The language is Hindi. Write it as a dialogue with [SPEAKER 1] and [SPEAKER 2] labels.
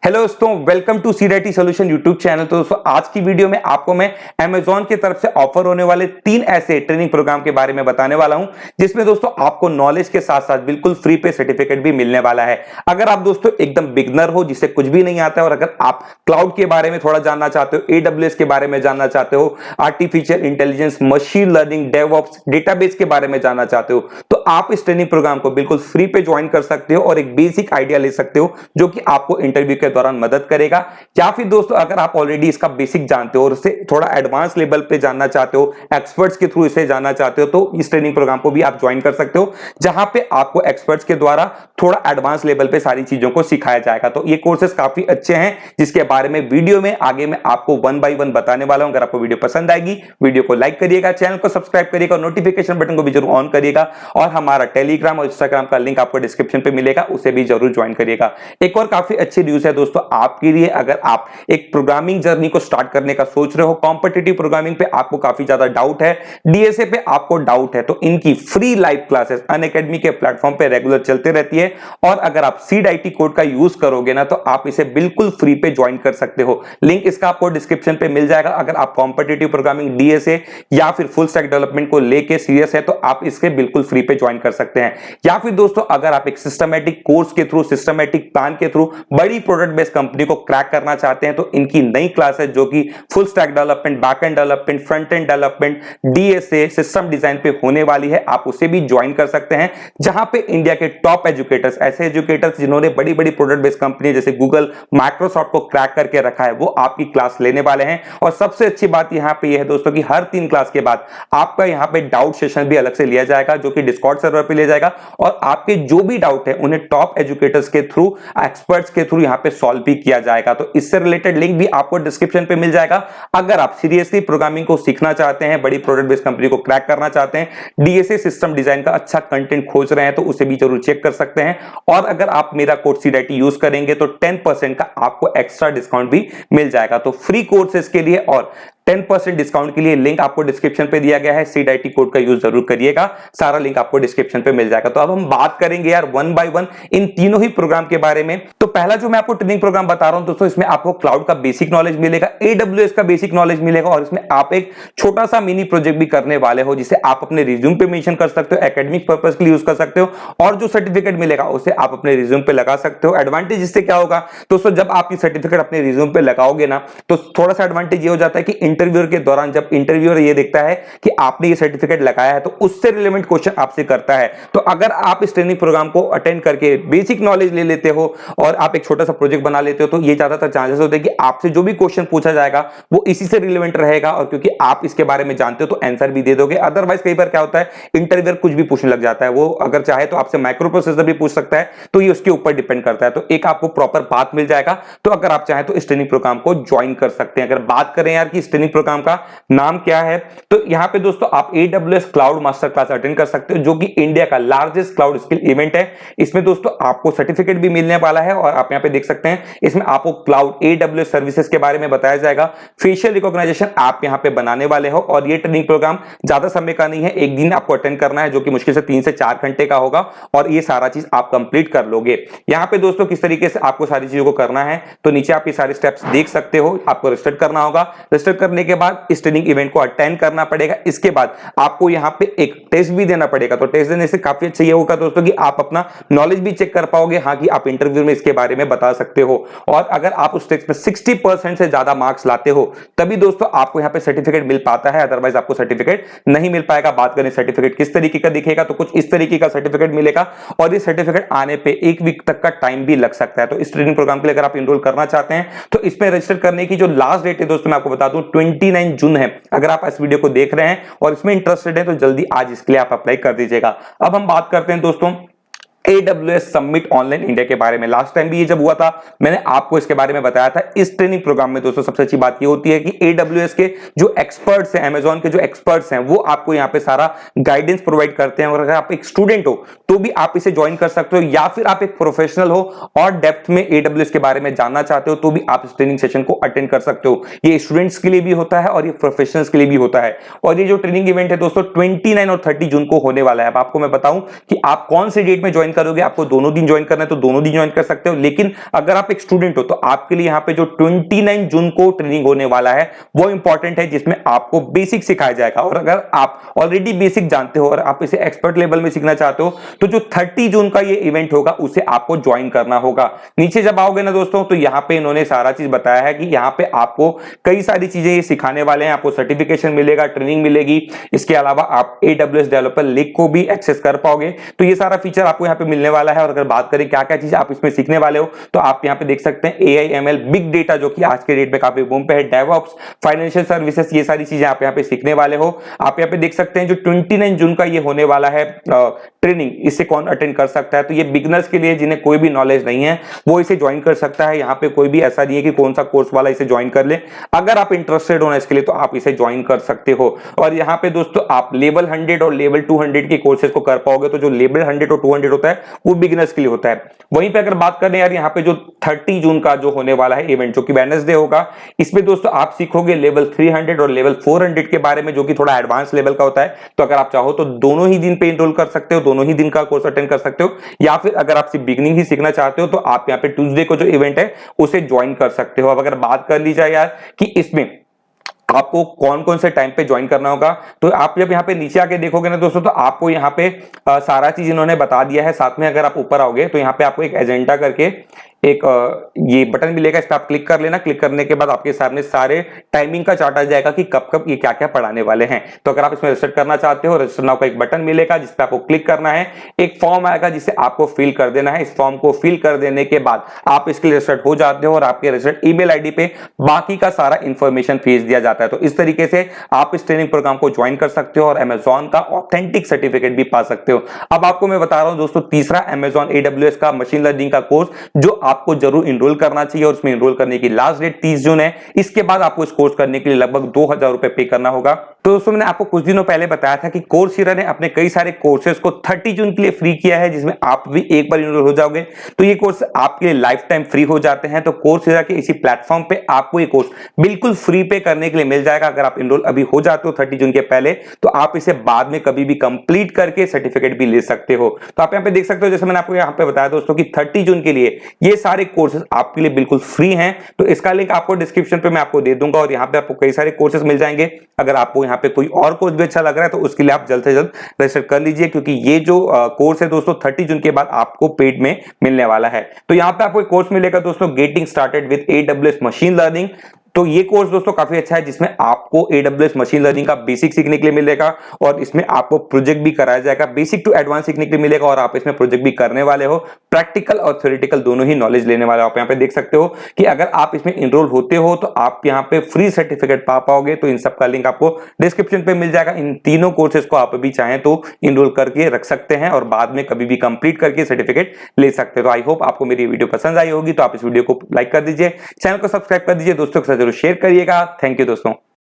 [SPEAKER 1] हेलो दोस्तों, welcome to 𝐁𝐞𝐬𝐭 solution YouTube channel. तो दोस्तों आज की वीडियो में आपको मैं अमेज़न की तरफ से ऑफर होने वाले 3 ऐसे ट्रेनिंग प्रोग्राम के बारे में बताने वाला हूं, जिसमें दोस्तों आपको नॉलेज के साथ साथ बिल्कुल फ्री पे सर्टिफिकेट भी मिलने वाला है। अगर आप दोस्तों एकदम बिगनर हो, जिसे कुछ भी नहीं आता है, और अगर आप क्लाउड के बारे में थोड़ा जानना चाहते हो, AWS के बारे में जानना चाहते हो, artificial intelligence, machine learning, DevOps, database के बारे में जानना चाहते हो, तो आप इस ट्रेनिंग प्रोग्राम को बिल्कुल फ्री पे ज्वाइन कर सकते हो और एक बेसिक आइडिया ले सकते हो, जो कि आपको इंटरव्यू के दौरान मदद करेगा। या फिर दोस्तों अगर आप ऑलरेडी इसका बेसिक जानते हो और इसे थोड़ा एडवांस लेवल पे जानना चाहते हो, एक्सपर्ट्स के थ्रू इसे जानना चाहते हो, तो इस ट्रेनिंग प्रोग्राम को भी आप ज्वाइन कर सकते हो, जहां पे आपको एक्सपर्ट्स के द्वारा थोड़ा एडवांस लेवल पे सारी चीजों को सिखाया जाएगा। तो ये कोर्सेज काफी अच्छे हैं, जिसके बारे में वीडियो में आगे मैं आपको 1 बाय 1 बताने वाला हूं। अगर आपको वीडियो पसंद आएगी, वीडियो को लाइक करिएगा, चैनल को सब्सक्राइब करिएगा और नोटिफिकेशन बटन को भी जरूर ऑन करिएगा। और हमारा टेलीग्राम और इंस्टाग्राम का लिंक आपको डिस्क्रिप्शन पे मिलेगा, उसे भी जरूर ज्वाइन करिएगा। एक और काफी अच्छी न्यूज है दोस्तों आपके लिए, अगर आप एक प्रोग्रामिंग जर्नी को स्टार्ट करने का सोच रहे हो, कॉम्पिटिटिव प्रोग्रामिंग पे आपको काफी ज्यादा डाउट है, डीएसए पे आपको डाउट है, तो इनकी फ्री लाइव क्लासेस अनअकैडमी के प्लेटफॉर्म पे रेगुलर चलते रहती है। और अगर आप 𝐶IT कोड का यूज करोगे ना, तो आप इसे बिल्कुल फ्री पे ज्वाइन कर सकते हो। लिंक इसका आपको डिस्क्रिप्शन पे मिल जाएगा। अगर आप कॉम्पिटिटिव प्रोग्रामिंग, डीएसए या फिर फुल स्टैक डेवलपमेंट को लेके सीरियस है, तो आप इसके बिल्कुल फ्री पे ज्वाइन कर सकते हैं। या फिर दोस्तों अगर आप एक सिस्टमैटिक कोर्स के थ्रू, सिस्टमैटिक प्लान के थ्रू बड़ी प्रोडक्ट बेस्ड कंपनी को क्रैक करना चाहते हैं, तो इनकी नई क्लास है, जो कि full stack development, backend development, front end development, DSA, system design पे होने वाली है। आप उसे भी ज्वाइन कर सकते हैं, जहां पे इंडिया के टॉप एजुकेटर्स, ऐसे एजुकेटर्स जिन्होंने बड़ी बड़ी प्रोडक्ट बेस्ड कंपनी जैसे गूगल, माइक्रोसॉफ्ट को क्रैक करके रखा है, वो आपकी क्लास लेने वाले हैं। और सबसे अच्छी बात यहां पे यह है दोस्तों कि हर 3 क्लास के बाद आपका यहां पे डाउट सेशन भी अलग से लिया जाएगा, जो कि डिस्कॉर्ड सर्वर पे लिया जाएगा, और आपके जो भी डाउट है उन्हें टॉप एजुकेटर्स के थ्रू, एक्सपर्ट्स के थ्रू यहां पे सॉल्व भी किया जाएगा। तो इससे रिलेटेड लिंक भी आपको डिस्क्रिप्शन पे मिल जाएगा। अगर आप सीरियसली प्रोग्रामिंग को सीखना चाहते हैं, बड़ी प्रोडक्ट बेस्ड कंपनी को क्रैक करना चाहते हैं, डीएसए सिस्टम डिजाइन का अच्छा कंटेंट खोज रहे हैं, तो उसे भी जरूर चेक कर सकते हैं। और अगर आप मेरा कोड 𝐶IT यूज करेंगे, तो 10% का आपको एक्स्ट्रा डिस्काउंट भी मिल जाएगा। तो फ्री कोर्सेज के लिए और 10% डिस्काउंट के लिए लिंक आपको डिस्क्रिप्शन पे दिया गया है। 𝐶IT कोड का यूज जरूर करिएगा, सारा लिंक आपको डिस्क्रिप्शन पे मिल जाएगा। तो अब हम बात करेंगे यार 1 बाय 1 इन तीनों ही प्रोग्राम के बारे में। तो पहला जो मैं आपको ट्रेनिंग प्रोग्राम बता रहा हूं दोस्तों, इसमें आपको क्लाउड का बेसिक नॉलेज मिलेगा, AWS का बेसिक नॉलेज मिलेगा, और इसमें आप एक छोटा सा मिनी प्रोजेक्ट भी करने वाले हो, जिसे आप अपने रिज्यूम पे मेंशन कर सकते हो, एकेडमिक पर्पस के लिए यूज कर सकते हो, और जो सर्टिफिकेट मिलेगा उसे आप अपने रिज्यूम पे लगा सकते हो। एडवांटेज इससे क्या होगा दोस्तों, जब आप ये सर्टिफिकेट अपने रिज्यूम पे लगाओगे ना, तो थोड़ा सा एडवांटेज ये हो जाता है कि इंटरव्यूअर के दौरान जब इंटरव्यूअर ये देखता है कि आपने ये सर्टिफिकेट लगाया है, तो उससे रिलेवेंट क्वेश्चन आपसे करता है। तो अगर आप इस ट्रेनिंग प्रोग्राम को अटेंड करके बेसिक नॉलेज ले लेते हो और आप एक छोटा सा प्रोजेक्ट बना लेते हो, तो ये ज्यादातर चांसेस होते हैं कि आपसे जो भी क्वेश्चन पूछा जाएगा वो इसी से रिलेवेंट रहेगा, और क्योंकि आप इसके बारे में जानते हो तो आंसर भी दे दोगे। अदरवाइज कई बार क्या होता है, इंटरव्यूअर कुछ भी पूछने लग जाता है, वो अगर चाहे तो आपसे माइक्रो प्रोसेसर भी पूछ सकता है, तो ये उसके ऊपर डिपेंड करता है। तो एक आपको प्रॉपर पाथ मिल जाएगा। तो अगर आप चाहें तो इस ट्रेनिंग प्रोग्राम को ज्वाइन कर सकते हैं। अगर बात करें यार कि इस ट्रेनिंग प्रोग्राम का नाम क्या है, तो यहां पे दोस्तों आप AWS cloud master class attend कर सकते हो, जो कि इंडिया का लार्जेस्ट क्लाउड स्किल इवेंट है। इसमें दोस्तों आपको सर्टिफिकेट भी मिलने वाला है, और आप यहां पे देख सकते हैं, इसमें आपको क्लाउड AWS सर्विसेज के बारे में बताया जाएगा। फेशियल रिकॉग्निशन आप यहां पे बनाने वाले हो, और ये ट्रेनिंग प्रोग्राम ज्यादा समय का नहीं है, एक दिन आपको अटेंड करना है, जो कि मुश्किल से 3 से 4 घंटे का होगा, और ये सारा चीज आप कंप्लीट कर लोगे। यहां पे दोस्तों किस तरीके से आपको सारी चीजों को करना है, तो नीचे आप ये सारे स्टेप्स देख सकते हो। आपको रजिस्टर करना होगा, रजिस्टर करने के बाद इस ट्रेनिंग इवेंट को अटेंड करना पड़ेगा। इसके बाद आपको यहां पे एक टेस्ट भी देना पड़ेगा। तो टेस्ट देने से काफी अच्छा ये होगा दोस्तों कि आप अपना नॉलेज भी चेक कर पाओगे, हाँ कि आप इंटरव्यू में इसके बारे में बता सकते हो। और अगर आप उस टेस्ट में 60% से ज्यादा मार्क्स लाते हो, तभी दोस्तों आपको यहां पे सर्टिफिकेट मिल पाता है, अदरवाइज आपको सर्टिफिकेट नहीं मिल पाएगा। बात करें सर्टिफिकेट किस तरीके का दिखेगा, तो कुछ इस तरीके का सर्टिफिकेट मिलेगा, और ये सर्टिफिकेट आने पे 1 वीक तक का टाइम भी लग सकता है। तो इस ट्रेनिंग प्रोग्राम के लिए अगर आप इनरोल करना चाहते हैं, तो इसमें रजिस्टर करने की जो लास्ट डेट है दोस्तों, मैं आपको बता दूं 29 जून है। अगर आप इस वीडियो को देख रहे हैं और इसमें इंटरेस्टेड है, तो जल्दी आज इसके लिए आप अप्लाई कर दीजिएगा। अब हम बात करते हैं दोस्तों AWS समिट ऑनलाइन इंडिया के बारे में। लास्ट टाइम भी ये जब हुआ था, मैंने आपको इसके बारे में बताया था। इस ट्रेनिंग प्रोग्राम में दोस्तों सबसे अच्छी बात ये होती है कि AWS के जो एक्सपर्ट्स हैं, अमेज़न के जो एक्सपर्ट्स हैं, वो आपको यहाँ पे सारा गाइडेंस प्रोवाइड करते हैं। और अगर आप एक स्टूडेंट हो तो भी आप इसे ज्वाइन कर सकते हो, या फिर आप एक प्रोफेशनल हो और डेप्थ में AWS के बारे में जानना चाहते हो, तो भी आप इस ट्रेनिंग सेशन को अटेंड कर सकते हो। ये स्टूडेंट्स के लिए भी होता है और ये प्रोफेशनल्स के लिए भी होता है। और ये जो ट्रेनिंग इवेंट है दोस्तों 29 और 30 जून को होने वाला है। अब आपको मैं बताऊं कि आप कौन सी डेट में ज्वाइन करोगे, आपको दोनों दिन ज्वाइन करना है तो दोनों दिन ज्वाइन कर सकते हो। लेकिन अगर आप एक स्टूडेंट हो तो आपके लिए यहाँ पे जो 29 जून को ट्रेनिंग होने वाला है वो इंपॉर्टेंट है, जिसमें आपको बेसिक सिखाया जाएगा। और अगर आप ऑलरेडी बेसिक जानते हो और आप इसे एक्सपर्ट लेवल में सीखना चाहते हो तो जो 30 जून का ये इवेंट होगा उसे आपको ज्वाइन करना होगा। नीचे जब आओगे ना दोस्तों तो यहाँ पे इन्होंने सारा चीज बताया है कि यहाँ पे आपको कई सारी चीजें ये सिखाने वाले हैं। आपको सर्टिफिकेशन मिलेगा, ट्रेनिंग मिलेगी, इसके अलावा आप AWS डेवलपर लीग को भी एक्सेस कर पाओगे। तो ये सारा फीचर आपको यहाँ पे मिलने वाला है। और अगर बात करें क्या क्या चीजें आप इसमें सीखने वाले हो तो आप यहाँ पे देख सकते हैं AI ML बिग डेटा जो कि आज के डेट में काफी बूम पे है, डेवऑप्स, फाइनेंशियल सर्विसेज, ये सारी चीजें आप यहाँ पे सीखने वाले हो। आप यहाँ पे देख सकते हैं जो 29 जून का ये होने वाला है ट्रेनिंग, इसे कौन अटेंड कर सकता है। तो ये बिगिनर्स के लिए जिन्हें कोई भी नॉलेज नहीं है वो इसे ज्वाइन कर सकता है। यहाँ पे कोई भी ऐसा नहीं है कि कौन सा कोर्स वाला इसे ज्वाइन कर ले। अगर आप इंटरेस्टेड हो ना इसके लिए तो आप इसे ज्वाइन कर सकते हो। और यहाँ पे दोस्तों आप लेवल 100 और लेवल 200 के कोर्सेज को कर पाओगे। तो जो लेवल 100 और 200 होता है वो बिगिनर्स के लिए होता है। वहीं पे अगर बात करें यार यहाँ पे जो 30 जून का जो होने वाला है इवेंट जो कि वेडनेसडे होगा, इसमें दोस्तों आप सीखोगे लेवल 300 और लेवल 400 के बारे में, जो कि थोड़ा एडवांस लेवल का होता है। तो अगर आप चाहो तो दोनों ही दिन पे एनरोल कर सकते हो, दोनों ही दिन का कोर्स अटेंड कर सकते हो। या फिर अगर आप सिर्फ बिगिनिंग ही सीखना चाहते हो तो आप यहाँ पे ट्यूसडे को जो इवेंट है उसे ज्वाइन कर सकते हो। अब अगर बात कर ली जाए यार कि इसमें आपको कौन कौन से टाइम पे ज्वाइन करना होगा, तो आप जब यहाँ पे नीचे आके देखोगे ना दोस्तों तो आपको यहाँ पे सारा चीज इन्होंने बता दिया है। साथ में अगर आप ऊपर आओगे तो यहाँ पे आपको एक एजेंडा करके एक ये बटन मिलेगा, इस पर आप क्लिक कर लेना। क्लिक करने के बाद आपके सामने सारे टाइमिंग का चार्ट आ जाएगा कि कब कब ये क्या क्या पढ़ाने वाले हैं। तो अगर आप इसमें रजिस्टर करना चाहते हो, रजिस्टर नाउ का एक बटन मिलेगा जिस पे आपको क्लिक करना है। एक फॉर्म आएगा जिसे आपको फिल कर देना है। इस फॉर्म को फिल कर देने के बाद आप इसके लिए रजिस्टर्ड हो जाते हो और आपके रजिस्टर्ड ईमेल आईडी पे बाकी का सारा इंफॉर्मेशन भेज दिया जाता है। तो इस तरीके से आप इस ट्रेनिंग प्रोग्राम को ज्वाइन कर सकते हो और अमेजॉन का ऑथेंटिक सर्टिफिकेट भी पा सकते हो। अब आपको मैं बता रहा हूं दोस्तों तीसरा अमेजॉन AWS का मशीन लर्निंग का कोर्स जो आपको जरूर इनरोल करना चाहिए। और उसमें इनरोल करने की लास्ट डेट 30 जून है। इसके बाद आपको इस कोर्स करने के लिए लगभग 2000 रुपए पे करना होगा। तो दोस्तों मैंने आपको कुछ दिनों पहले बताया था कि कोर्सेरा ने अपने कई सारे कोर्सेज को 30 जून के लिए फ्री किया है, जिसमें आप भी एक बार इनरोल हो जाओगे तो ये कोर्स आपके लिए लाइफ टाइम फ्री हो जाते हैं। तो कोर्सेरा के इसी प्लेटफॉर्म पे आपको ये कोर्स बिल्कुल फ्री पे करने के लिए मिल जाएगा। अगर आप इनरोल अभी हो जाते हो 30 जून के पहले तो आप इसे बाद में कभी भी कंप्लीट करके सर्टिफिकेट भी ले सकते हो। तो आप यहाँ पे देख सकते हो, जैसे मैंने आपको यहाँ पे बताया दोस्तों कि 30 जून के लिए ये सारे कोर्सेज आपके लिए बिल्कुल फ्री हैं। तो इसका लिंक आपको डिस्क्रिप्शन पे मैं आपको दे दूंगा और यहाँ पे आपको कई सारे कोर्सेज मिल जाएंगे। अगर आपको यहाँ पे कोई और कोर्स भी अच्छा लग रहा है तो उसके लिए आप जल्द से जल्द रजिस्टर कर लीजिए, क्योंकि ये जो कोर्स है दोस्तों 30 जून के बाद आपको पेड में मिलने वाला है। तो यहाँ पे आपको एक कोर्स मिलेगा दोस्तों, getting started with AWS machine learning. तो ये कोर्स दोस्तों काफी अच्छा है, जिसमें आपको AWS मशीन लर्निंग का बेसिक सीखने के लिए मिलेगा और इसमें आपको प्रोजेक्ट भी कराया जाएगा। बेसिक टू एडवांस सीखने के लिए मिलेगा और आप इसमें प्रोजेक्ट भी करने वाले हो। प्रैक्टिकल और थ्योरेटिकल दोनों ही नॉलेज लेने वाले हो। आप यहाँ पे देख सकते हो कि अगर आप इसमें इनरोल होते हो तो आप यहाँ पे फ्री सर्टिफिकेट पा पाओगे। तो इन सब का लिंक आपको डिस्क्रिप्शन पे मिल जाएगा। इन तीनों कोर्सेज को आप भी चाहें तो इनरोल करके रख सकते हैं और बाद में कभी भी कंप्लीट करके सर्टिफिकेट ले सकते हो। तो आई होप आपको मेरी वीडियो पसंद आई होगी। तो आप इस वीडियो को लाइक कर दीजिए, चैनल को सब्सक्राइब कर दीजिए, दोस्तों के साथ जरूर शेयर करिएगा। थैंक यू दोस्तों।